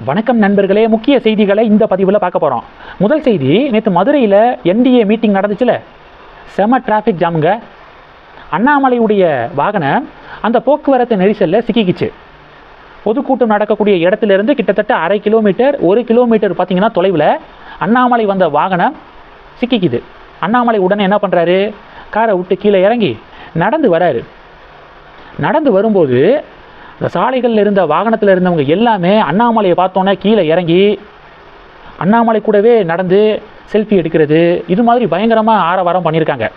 வணக்கம் நண்பர்களே, முக்கிய செய்திகளை இந்த பதிவில் பார்க்க போகிறோம். முதல் செய்தி, நேற்று மதுரையில் என்டிஏ மீட்டிங் நடந்துச்சுல, செம டிராஃபிக் ஜாமுங்க. அண்ணாமலையுடைய வாகனம் அந்த போக்குவரத்து நெரிசலில் சிக்கிக்கிச்சு. பொதுக்கூட்டம் நடக்கக்கூடிய இடத்துலேருந்து கிட்டத்தட்ட 1/2 கிலோமீட்டர் 1 கிலோமீட்டர் பார்த்தீங்கன்னா தொலைவில் அண்ணாமலை வந்த வாகனம் சிக்கிக்குது. அண்ணாமலை உடனே என்ன பண்ணுறாரு, காரை விட்டு கீழே இறங்கி நடந்து வராரு. நடந்து வரும்போது இந்த சாலைகளில் இருந்த வாகனத்தில் இருந்தவங்க எல்லாமே அண்ணாமலையை பார்த்தோன்னே கீழே இறங்கி அண்ணாமலை கூடவே நடந்து செல்ஃபி எடுக்கிறது, இது மாதிரி பயங்கரமாக ஆரவாரம் பண்ணியிருக்காங்க.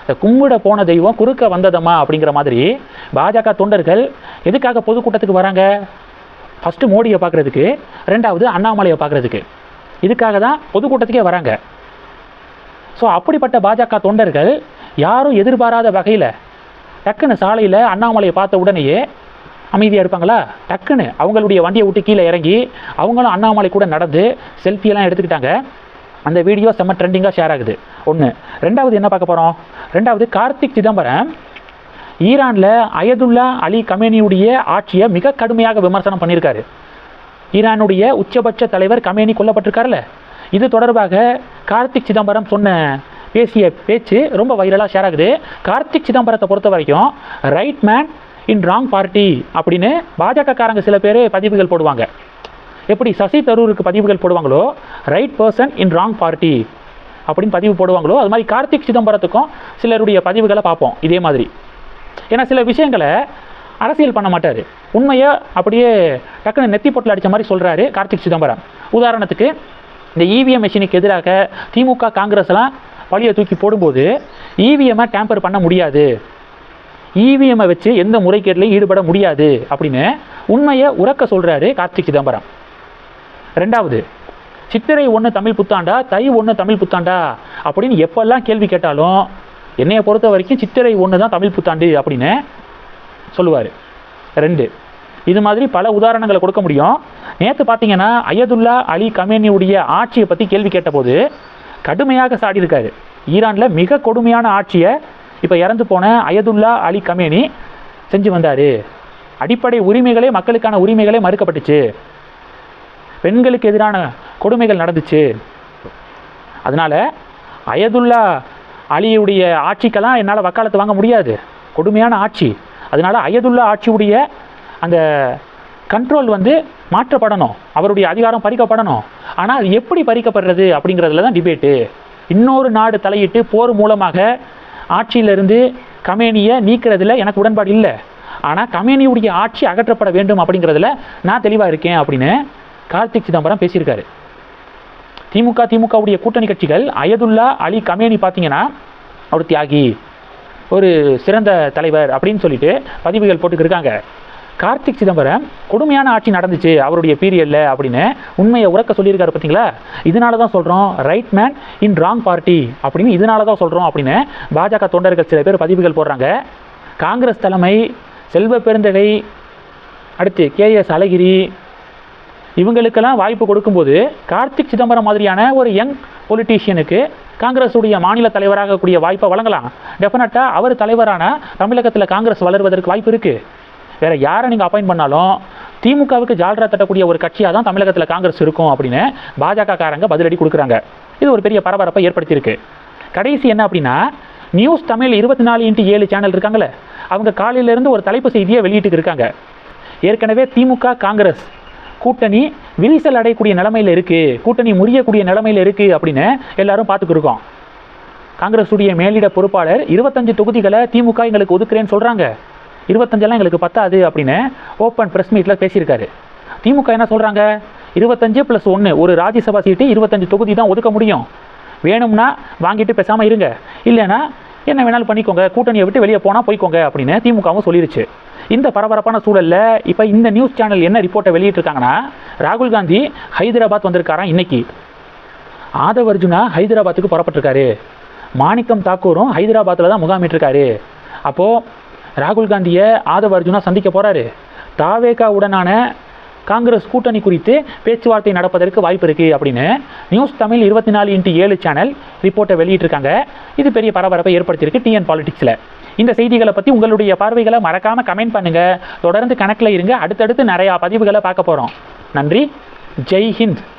இந்த கும்பிட போன தெய்வம் குறுக்க வந்ததம்மா அப்படிங்கிற மாதிரி பாஜக தொண்டர்கள் எதுக்காக பொதுக்கூட்டத்துக்கு வராங்க? ஃபஸ்ட்டு மோடியை பார்க்குறதுக்கு, 2வது அண்ணாமலையை பார்க்குறதுக்கு. இதுக்காக தான் பொதுக்கூட்டத்துக்கே வராங்க. ஸோ அப்படிப்பட்ட பாஜக தொண்டர்கள் யாரும் எதிர்பாராத வகையில் டக்குன்னு சாலையில் அண்ணாமலையை பார்த்த உடனேயே அமைதியாக இருப்பாங்களா? டக்குன்னு அவங்களுடைய வண்டியை விட்டு கீழே இறங்கி அவங்களும் அண்ணாமலை கூட நடந்து செல்ஃபியெல்லாம் எடுத்துக்கிட்டாங்க. அந்த வீடியோ செம்ம ட்ரெண்டிங்காக ஷேர் ஆகுது. 1. 2வது என்ன பார்க்க போகிறோம்? 2வது, கார்த்திக் சிதம்பரம் ஈரானில் அயதுல்லா அலி கமேனியுடைய ஆட்சியை மிக கடுமையாக விமர்சனம் பண்ணியிருக்காரு. ஈரானுடைய உச்சபட்ச தலைவர் கமேனி கொல்லப்பட்டிருக்காருல்ல, இது தொடர்பாக கார்த்திக் சிதம்பரம் பேசிய பேச்சு ரொம்ப வைரலாக ஷேர் ஆகுது. கார்த்திக் சிதம்பரத்தை பொறுத்த வரைக்கும் right man in wrong party அப்படின்னு பாஜகக்காரங்க சில பேர் பதிவுகள் போடுவாங்க. எப்படி சசி தரூருக்கு பதிவுகள் போடுவாங்களோ, right person in wrong party அப்படின்னு பதிவு போடுவாங்களோ, அது மாதிரி கார்த்திக் சிதம்பரத்துக்கும் சிலருடைய பதிவுகளை பார்ப்போம் இதே மாதிரி. ஏன்னா சில விஷயங்களை அரசியல் பண்ண மாட்டார், உண்மையை அப்படியே டக்குன்னு நெத்தி பொட்டில் அடித்த மாதிரி சொல்கிறாரு கார்த்திக் சிதம்பரம். உதாரணத்துக்கு, இந்த இவிஎம் மெஷினுக்கு எதிராக திமுக காங்கிரஸ்லாம் பழியை தூக்கி போடும்போது இவிஎம்மை டேம்பர் பண்ண முடியாது, இவிஎம்மை வச்சு எந்த முறைகேட்டிலையும் ஈடுபட முடியாது அப்படின்னு உண்மையை உறக்க சொல்கிறாரு கார்த்திக் சிதம்பரம். 2வது, சித்திரை 1 தமிழ் புத்தாண்டா, தை 1 தமிழ் புத்தாண்டா அப்படின்னு எப்பெல்லாம் கேள்வி கேட்டாலும் என்னையை பொறுத்த வரைக்கும் சித்திரை 1 தான் தமிழ் புத்தாண்டு அப்படின்னு சொல்லுவார். 2. இது மாதிரி பல உதாரணங்களை கொடுக்க முடியும். நேற்று பார்த்தீங்கன்னா அயதுல்லா அலி கமேனியுடைய ஆட்சியை பற்றி கேள்வி கேட்டபோது கடுமையாக சாடியிருக்காரு. ஈரானில் மிக கொடுமையான ஆட்சியை இப்போ இறந்து போன அயதுல்லா அலி கமேனி செஞ்சு வந்தார். அடிப்படை உரிமைகளே, மக்களுக்கான உரிமைகளே மறுக்கப்பட்டுச்சு, பெண்களுக்கு எதிரான கொடுமைகள் நடந்துச்சு. அதனால் அயதுல்லா அலியுடைய ஆட்சிக்கெல்லாம் என்னால் வக்காலத்து வாங்க முடியாது, கொடுமையான ஆட்சி. அதனால் அயதுல்லா ஆட்சியுடைய அந்த கண்ட்ரோல் மாற்றப்படணும், அவருடைய அதிகாரம் பறிக்கப்படணும். ஆனால் அது எப்படி பறிக்கப்படுறது அப்படிங்கிறதுல தான் டிபேட்டு. இன்னொரு நாடு தலையிட்டு போர் மூலமாக ஆட்சியிலிருந்து கமேனியை நீக்கிறதுல எனக்கு உடன்பாடு இல்லை. ஆனால் கமேனியுடைய ஆட்சி அகற்றப்பட வேண்டும் அப்படிங்கிறதுல நான் தெளிவாக இருக்கேன் அப்படின்னு கார்த்திக் சிதம்பரம் பேசியிருக்காரு. திமுகவுடைய கூட்டணி கட்சிகள் அயதுல்லா அலி கமேனி பார்த்தீங்கன்னா ஒரு தியாகி, ஒரு சிறந்த தலைவர் அப்படின்னு சொல்லிட்டு பதிவுகள் போட்டுக்கிருக்காங்க. கார்த்திக் சிதம்பரம் கொடுமையான ஆட்சி நடந்துச்சு அவருடைய பீரியடில் அப்படின்னு உண்மையை உறக்க சொல்லியிருக்காரு. பார்த்தீங்களா? இதனால தான் சொல்கிறோம் right man in wrong party அப்படின்னு, இதனால தான் சொல்கிறோம் அப்படின்னு பாஜக தொண்டர்கள் சில பேர் பதிவுகள் போடுறாங்க. காங்கிரஸ் தலைமை செல்வ பெருந்தகை, அடுத்து KS அழகிரி, இவங்களுக்கெல்லாம் வாய்ப்பு கொடுக்கும்போது கார்த்திக் சிதம்பரம் மாதிரியான ஒரு யங் பொலிட்டீஷியனுக்கு காங்கிரஸுடைய மாநில தலைவராக கூடிய வாய்ப்பை வழங்கலாம். டெஃபினட்டாக அவர் தலைவரான தமிழகத்தில் காங்கிரஸ் வளர்வதற்கு வாய்ப்பு இருக்குது. வேறு யாரை நீங்கள் அப்பாயின்ட் பண்ணாலும் திமுகவுக்கு ஜால்ரா தட்டக்கூடிய ஒரு கட்சியாக தான் தமிழகத்தில் காங்கிரஸ் இருக்கும் அப்படின்னு பாஜக காரங்க பதிலடி கொடுக்குறாங்க. இது ஒரு பெரிய பரபரப்பை ஏற்படுத்தியிருக்கு. கடைசி என்ன அப்படின்னா, நியூஸ் தமிழ் 24x7 சேனல் இருக்காங்களே, அவங்க காலையிலேருந்து ஒரு தலைப்பு செய்தியை வெளியிட்டு இருக்காங்க. ஏற்கனவே திமுக காங்கிரஸ் கூட்டணி விரிசல் அடையக்கூடிய நிலைமையில் இருக்குது, கூட்டணி முறியக்கூடிய நிலைமையில் இருக்குது அப்படின்னு எல்லாரும் பார்த்துக்கிருக்கோம். காங்கிரஸுடைய மேலிட பொறுப்பாளர் 25 தொகுதிகளை திமுக எங்களுக்கு ஒதுக்குறேன்னு சொல்கிறாங்க, 25 எங்களுக்கு பத்தாது அப்படின்னு ஓப்பன் ப்ரெஸ் மீட்டில் பேசியிருக்காரு. திமுக என்ன சொல்கிறாங்க, 25+1 ஒரு ராஜ்யசபா சீட்டு 25 தொகுதி தான் ஒதுக்க முடியும், வேணும்னா வாங்கிட்டு பேசாமல் இருங்க, இல்லைன்னா என்ன வேணாலும் பண்ணிக்கோங்க, கூட்டணியை விட்டு வெளியே போனால் போய்க்கோங்க அப்படின்னு திமுகவும் சொல்லிருச்சு. இந்த பரபரப்பான சூழலில் இப்போ இந்த நியூஸ் சேனல் என்ன ரிப்போர்ட்டை வெளியிட்டிருக்காங்கன்னா, ராகுல் காந்தி ஹைதராபாத் வந்திருக்காராம். இன்னைக்கு ஆதவ் அர்ஜுனா ஹைதராபாத்துக்கு புறப்பட்டிருக்காரு, மாணிக்கம் தாக்கூரும் ஹைதராபாத்தில் தான் முகாமிட்டிருக்காரு. அப்போது ராகுல் காந்தியை ஆதவ் அர்ஜுனா சந்திக்க போகிறாரு. தாவேகா உடனான காங்கிரஸ் கூட்டணி குறித்து பேச்சுவார்த்தை நடப்பதற்கு வாய்ப்பு இருக்குது அப்படின்னு நியூஸ் தமிழ் 24x7 சேனல் ரிப்போர்ட்டை வெளியிட்டிருக்காங்க. இது பெரிய பரபரப்பை ஏற்படுத்தியிருக்கு டிஎன் பாலிடிக்ஸில். இந்த செய்திகளை பற்றி உங்களுடைய பார்வைகளை மறக்காமல் கமெண்ட் பண்ணுங்கள். தொடர்ந்து கணக்கில் இருங்க, அடுத்தடுத்து நிறையா பதிவுகளை பார்க்க போகிறோம். நன்றி, ஜெய் ஹிந்த்.